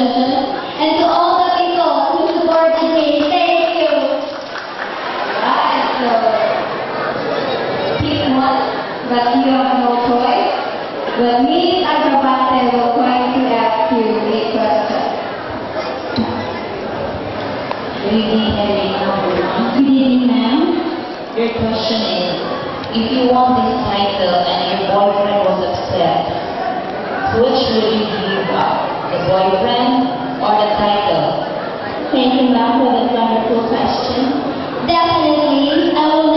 Wilson. And to all the people who supported me, thank you. Right, so pick one, but you have no choice. But me, as a bate, will going to ask you a question. Good evening, Eric, number one. Good evening, ma'am. Your question is, if you won this title and your boyfriend was upset, which would you give up? The boyfriend or the title? Thank you, ma'am, for that wonderful question. Definitely, I will